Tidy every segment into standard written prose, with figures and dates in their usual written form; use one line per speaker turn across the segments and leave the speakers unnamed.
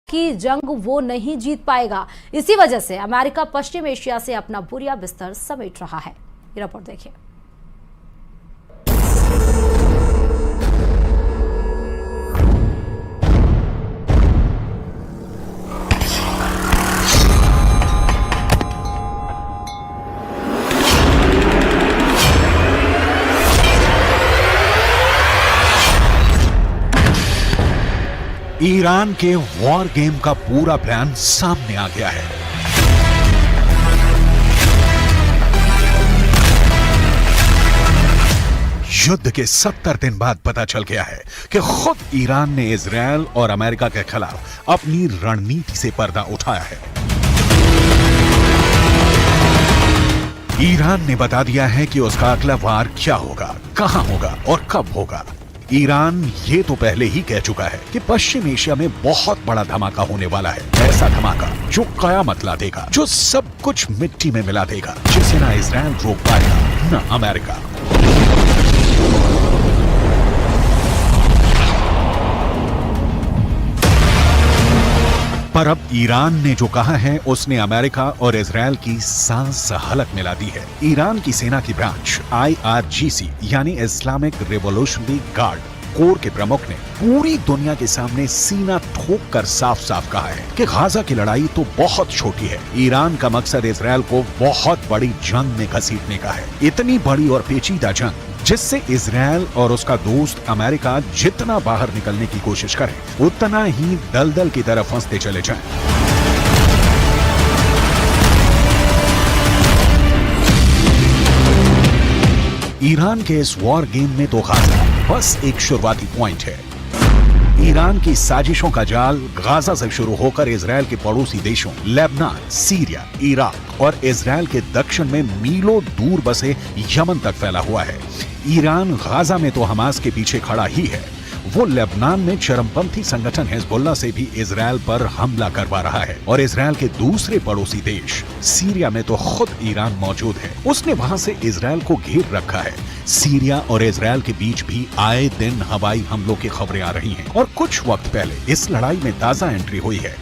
की जंग वो नहीं जीत पाएगा। इसी वजह से अमेरिका पश्चिम एशिया से अपना बुरिया बिस्तर समेट रहा है। ये रिपोर्ट देखिए।
ईरान के वॉर गेम का पूरा प्लान सामने आ गया है। युद्ध के 70 दिन बाद पता चल गया है कि खुद ईरान ने इजरायल और अमेरिका के खिलाफ अपनी रणनीति से पर्दा उठाया है। ईरान ने बता दिया है कि उसका अगला वार क्या होगा, कहां होगा और कब होगा। ईरान ये तो पहले ही कह चुका है कि पश्चिम एशिया में बहुत बड़ा धमाका होने वाला है। ऐसा धमाका जो कयामत ला देगा, जो सब कुछ मिट्टी में मिला देगा, जिसे ना इजरायल रोक पाएगा ना अमेरिका। पर अब ईरान ने जो कहा है उसने अमेरिका और इजरायल की सांस हलक मिला दी है। ईरान की सेना की ब्रांच IRGC यानी इस्लामिक रिवॉल्यूशनरी गार्ड कोर के प्रमुख ने पूरी दुनिया के सामने सीना ठोक कर साफ साफ कहा है कि गाजा की लड़ाई तो बहुत छोटी है। ईरान का मकसद इजरायल को बहुत बड़ी जंग में घसीटने का है। इतनी बड़ी और पेचीदा जंग जिससे इजरायल और उसका दोस्त अमेरिका जितना बाहर निकलने की कोशिश करें उतना ही दलदल की तरफ फंसते चले जाएं। ईरान के इस वॉर गेम में तो गाजा बस एक शुरुआती पॉइंट है। ईरान की साजिशों का जाल गाजा से शुरू होकर इजरायल के पड़ोसी देशों लेबनान, सीरिया, इराक और इजरायल के दक्षिण में मीलों दूर बसे यमन तक फैला हुआ है। ईरान गाजा में तो हमास के पीछे खड़ा ही है। वो लेबनान में चरमपंथी संगठन हिजबुल्लाह से भी इजरायल पर हमला करवा रहा है और इजरायल के दूसरे पड़ोसी देश सीरिया में तो खुद ईरान मौजूद है। उसने वहां से इजरायल को घेर रखा है। सीरिया और इजरायल के बीच भी आए दिन हवाई हमलों की खबरें आ रही हैं और कुछ वक्त पहले इस लड़ाई में ताजा एंट्री हुई है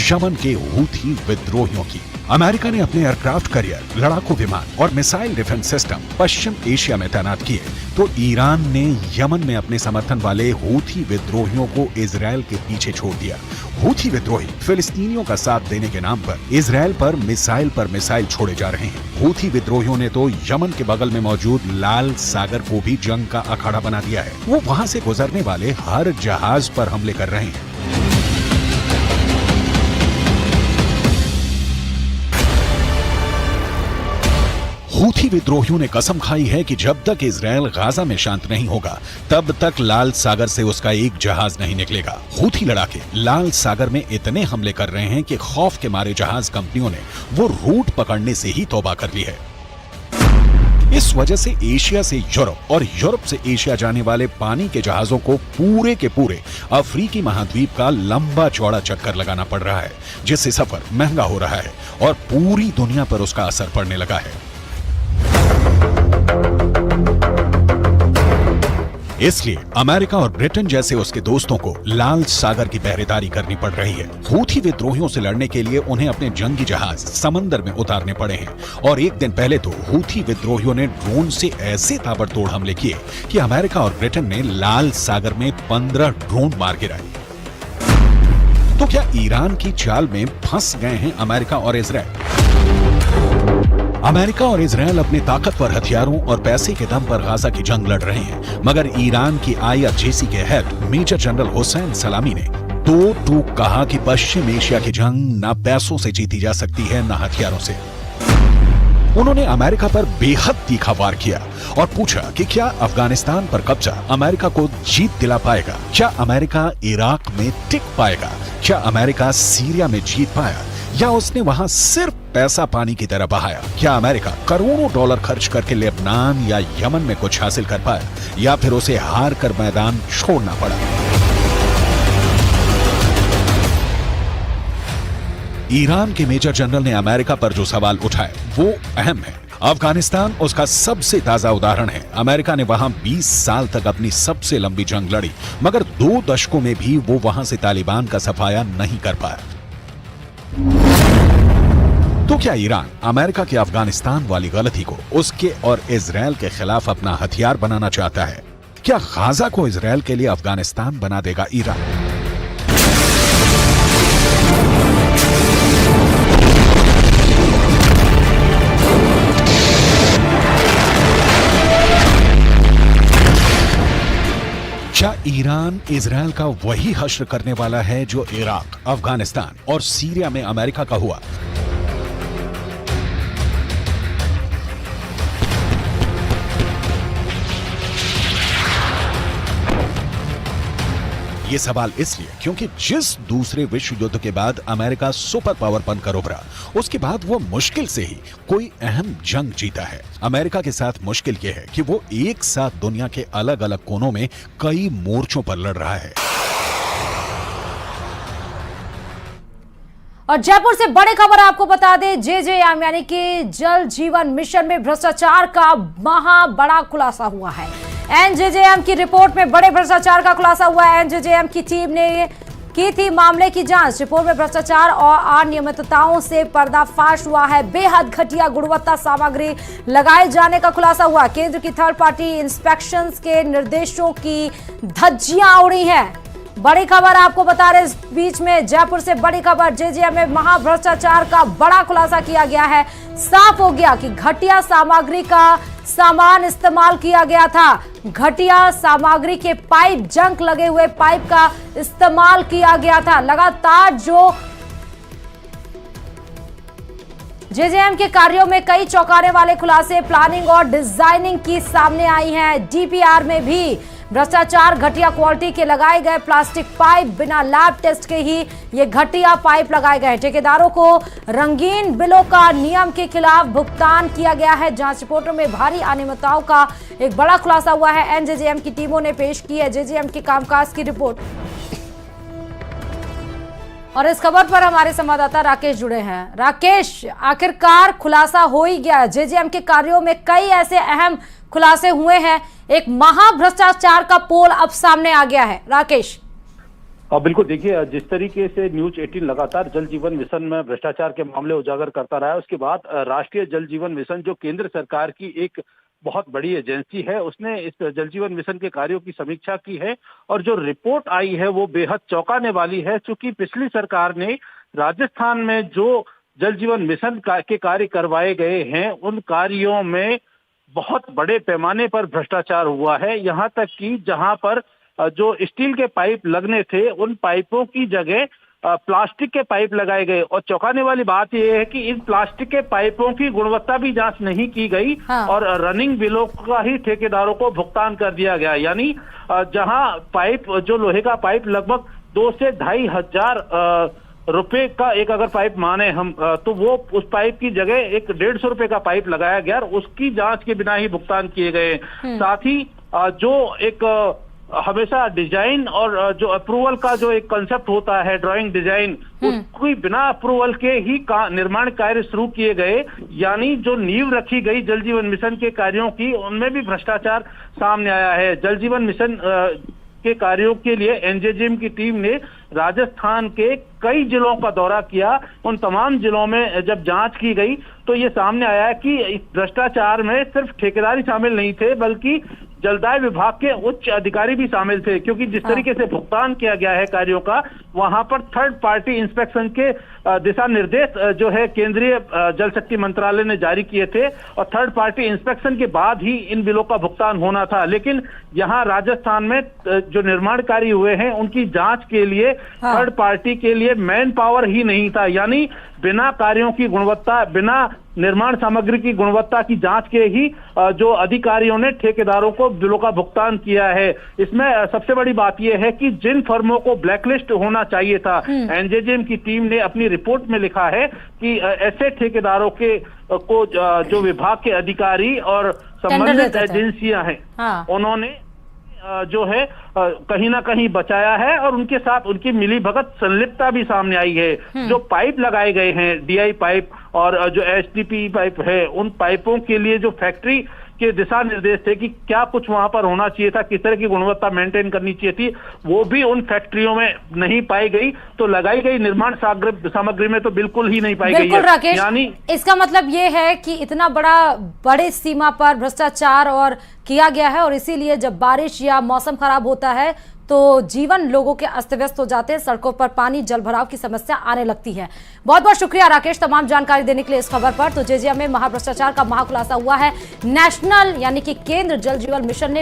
यमन के हूथी विद्रोहियों की। अमेरिका ने अपने एयरक्राफ्ट कैरियर, लड़ाकू विमान और मिसाइल डिफेंस सिस्टम पश्चिम एशिया में तैनात किए तो ईरान ने यमन में अपने समर्थन वाले हूथी विद्रोहियों को इजरायल के पीछे छोड़ दिया। हूथी विद्रोही फिलिस्तीनियों का साथ देने के नाम पर इजरायल पर मिसाइल छोड़े जा रहे हैं। हूथी विद्रोहियों ने तो यमन के बगल में मौजूद लाल सागर को भी जंग का अखाड़ा बना दिया है। वो वहां से गुजरने वाले हर जहाज पर हमले कर रहे हैं। हूथी विद्रोहियों ने कसम खाई है कि जब तक इजरायल गाजा में शांत नहीं होगा तब तक लाल सागर से उसका एक जहाज नहीं निकलेगा। हूथी लड़ाके लाल सागर में इतने हमले कर रहे हैं कि खौफ के मारे जहाज कंपनियों ने वो रूट पकड़ने से ही तौबा कर ली है। इस वजह से एशिया से यूरोप और यूरोप से एशिया जाने वाले पानी के जहाजों को पूरे के पूरे अफ्रीकी महाद्वीप का लंबा चौड़ा चक्कर लगाना पड़ रहा है, जिससे सफर महंगा हो रहा है और पूरी दुनिया पर उसका असर पड़ने लगा है। इसलिए अमेरिका और ब्रिटेन जैसे उसके दोस्तों को लाल सागर की पहरेदारी करनी पड़ रही है। हूथी विद्रोहियों से लड़ने के लिए उन्हें अपने जंगी जहाज समंदर में उतारने पड़े हैं और एक दिन पहले तो हूथी विद्रोहियों ने ड्रोन से ऐसे ताबड़तोड़ हमले किए कि अमेरिका और ब्रिटेन ने लाल सागर में 15 ड्रोन मार गिराए। तो क्या ईरान की चाल में फंस गए हैं अमेरिका और इजरायल? अमेरिका और इजरायल अपने ताकतवर हथियारों और पैसे के दम पर गाजा की जंग लड़ रहे हैं, मगर ईरान की IRGC के हेड मेजर जनरल हुसैन सलामी ने दो टूक कहा कि पश्चिम एशिया की जंग ना पैसों से जीती जा सकती है ना हथियारों से। उन्होंने अमेरिका पर बेहद तीखा वार किया और पूछा कि क्या अफगानिस्तान पर कब्जा अमेरिका को जीत दिला पाएगा? क्या अमेरिका इराक में टिक पाएगा? क्या अमेरिका सीरिया में जीत पाया या उसने वहां सिर्फ पैसा पानी की तरह बहाया? क्या अमेरिका करोड़ों डॉलर खर्च करके लेबनान या यमन में कुछ हासिल कर पाया या फिर उसे हार कर मैदान छोड़ना पड़ा? ईरान के मेजर जनरल ने अमेरिका पर जो सवाल उठाए वो अहम है अफगानिस्तान उसका सबसे ताजा उदाहरण है। अमेरिका ने वहां 20 साल तक अपनी सबसे लंबी जंग लड़ी, मगर 2 दशकों में भी वो वहां से तालिबान का सफाया नहीं कर पाया। तो क्या ईरान अमेरिका की अफगानिस्तान वाली गलती को उसके और इजराइल के खिलाफ अपना हथियार बनाना चाहता है? क्या गाजा को इजराइल के लिए अफगानिस्तान बना देगा ईरान? क्या ईरान इजराइल का वही हश्र करने वाला है जो इराक, अफगानिस्तान और सीरिया में अमेरिका का हुआ? ये सवाल इसलिए क्योंकि जिस दूसरे विश्व युद्ध के बाद अमेरिका सुपर पावर बनकर उभरा, उसके बाद वो मुश्किल से ही कोई अहम जंग जीता है। अमेरिका के साथ मुश्किल ये है कि वो एक साथ दुनिया के अलग अलग कोनों में कई मोर्चों पर लड़ रहा है।
और जयपुर से बड़ी खबर आपको बता दें, जेजेएम यानी कि जल जीवन मिशन में भ्रष्टाचार का महा बड़ा खुलासा हुआ है। एनजेजेएम की रिपोर्ट में बड़े भ्रष्टाचार का खुलासा हुआ है। एनजेजेएम की टीम ने की थी मामले की जांच। रिपोर्ट में भ्रष्टाचार और अनियमितताओं से पर्दाफाश हुआ है। बेहद घटिया गुणवत्ता सामग्री लगाए जाने का खुलासा हुआ। केंद्र की थर्ड पार्टी इंस्पेक्शंस के निर्देशों की धज्जियां उड़ी हैं। बड़ी खबर आपको बता रहे, इस बीच में जयपुर से बड़ी खबर, जेजेएम में महाभ्रष्टाचार का बड़ा खुलासा किया गया है। साफ हो गया कि घटिया सामग्री का सामान इस्तेमाल किया गया था। घटिया सामग्री के पाइप, जंक लगे हुए पाइप का इस्तेमाल किया गया था। लगातार जो जेजेएम के कार्यों में कई चौंकाने वाले खुलासे प्लानिंग और डिजाइनिंग की सामने आई हैं। डीपीआर में भी भ्रष्टाचार, घटिया क्वालिटी के लगाए गए प्लास्टिक पाइप, बिना लैब टेस्ट के ही ये घटिया पाइप लगाए गए। ठेकेदारों को रंगीन बिलों का नियम के खिलाफ भुगतान किया गया है। जांच रिपोर्टों में भारी अनियमितताओं का एक बड़ा खुलासा हुआ है। एनजेजेएम की टीमों ने पेश की है जेजेएम के कामकाज की रिपोर्ट। और इस खबर पर हमारे संवाददाता राकेश जुड़े हैं। राकेश, आखिरकार खुलासा हो ही गया। जेजेएम के कार्यों में कई ऐसे अहम खुलासे हुए हैं। एक महाभ्रष्टाचार का पोल अब सामने आ गया है। राकेश,
बिल्कुल, देखिए जिस तरीके से न्यूज 18 लगातार जल जीवन मिशन में भ्रष्टाचार के मामले उजागर करता रहा है, उसके बाद राष्ट्रीय जल जीवन मिशन जो केंद्र सरकार की एक बहुत बड़ी एजेंसी है, उसने इस जल जीवन मिशन के कार्यों की समीक्षा की है और जो रिपोर्ट आई है वो बेहद चौंकाने वाली है। क्योंकि पिछली सरकार ने राजस्थान में जो जल जीवन मिशन के कार्य करवाए गए हैं, उन कार्यों में बहुत बड़े पैमाने पर भ्रष्टाचार हुआ है। यहाँ तक कि जहाँ पर जो स्टील के पाइप लगने थे, उन पाइपों की जगह प्लास्टिक के पाइप लगाए गए। और चौंकाने वाली बात यह है कि इन प्लास्टिक के पाइपों की गुणवत्ता भी जांच नहीं की गई। हाँ। और रनिंग बिलों का ही ठेकेदारों को भुगतान कर दिया गया। यानी जहां पाइप, जो लोहे का पाइप लगभग 2 से 2.5 हजार रुपए का एक अगर पाइप माने हम, तो वो उस पाइप की जगह एक 150 रुपए का पाइप लगाया गया और उसकी जांच के बिना ही भुगतान किए गए। साथ ही जो एक हमेशा डिजाइन और जो अप्रूवल का जो एक कंसेप्ट होता है, ड्राइंग डिजाइन, उसकी बिना अप्रूवल के ही निर्माण कार्य शुरू किए गए। यानी जो नींव रखी गई जल जीवन मिशन के कार्यों की, उनमें भी भ्रष्टाचार सामने आया है। जल जीवन मिशन के कार्यों के लिए एनजेजेएम की टीम ने राजस्थान के कई जिलों का दौरा किया। उन तमाम जिलों में जब जांच की गई तो ये सामने आया कि इस भ्रष्टाचार में सिर्फ ठेकेदारी शामिल नहीं थे, बल्कि जलदाय विभाग के उच्च अधिकारी भी शामिल थे। क्योंकि जिस तरीके से भुगतान किया गया है कार्यों का, वहां पर थर्ड पार्टी इंस्पेक्शन के दिशा निर्देश जो है केंद्रीय जल शक्ति मंत्रालय ने जारी किए थे और थर्ड पार्टी इंस्पेक्शन के बाद ही इन बिलों का भुगतान होना था। लेकिन यहाँ राजस्थान में जो निर्माण कार्य हुए हैं, उनकी जांच के लिए थर्ड पार्टी के लिए मैन पावर ही नहीं था। यानी बिना कार्यों की गुणवत्ता, बिना निर्माण सामग्री की गुणवत्ता की जांच के ही जो अधिकारियों ने ठेकेदारों को बिलों का भुगतान किया है। इसमें सबसे बड़ी बात यह है कि जिन फर्मों को ब्लैकलिस्ट होना चाहिए था, एनजेजेएम की टीम ने अपनी रिपोर्ट में लिखा है कि ऐसे ठेकेदारों के को जो विभाग के अधिकारी और संबंधित एजेंसियां हैं, उन्होंने जो है कहीं ना कहीं बचाया है और उनके साथ उनकी मिलीभगत संलिप्तता भी सामने आई है। जो पाइप लगाए गए हैं, डीआई पाइप, और जो एचडीपी पाइप है उन पाइपों के लिए जो फैक्ट्री के दिशा निर्देश थे कि क्या कुछ वहां पर होना चाहिए था, किस तरह की गुणवत्ता मेंटेन करनी चाहिए थी, वो भी उन फैक्ट्रियों में नहीं पाई गई। तो लगाई गई निर्माण सामग्री में तो बिल्कुल ही नहीं पाई गई है।
राकेश,
यानी
इसका मतलब ये है कि इतना बड़े सीमा पर भ्रष्टाचार और किया गया है और इसीलिए जब बारिश या मौसम खराब होता है तो जीवन लोगों के अस्त व्यस्त हो जाते हैं, सड़कों पर पानी जल भराव की समस्या आने लगती है। बहुत बहुत शुक्रिया राकेश तमाम जानकारी देने के लिए इस खबर पर। तो जेजेएम में महाभ्रष्टाचार का महाखुलासा हुआ है। नेशनल यानी कि केंद्र जल जीवन मिशन ने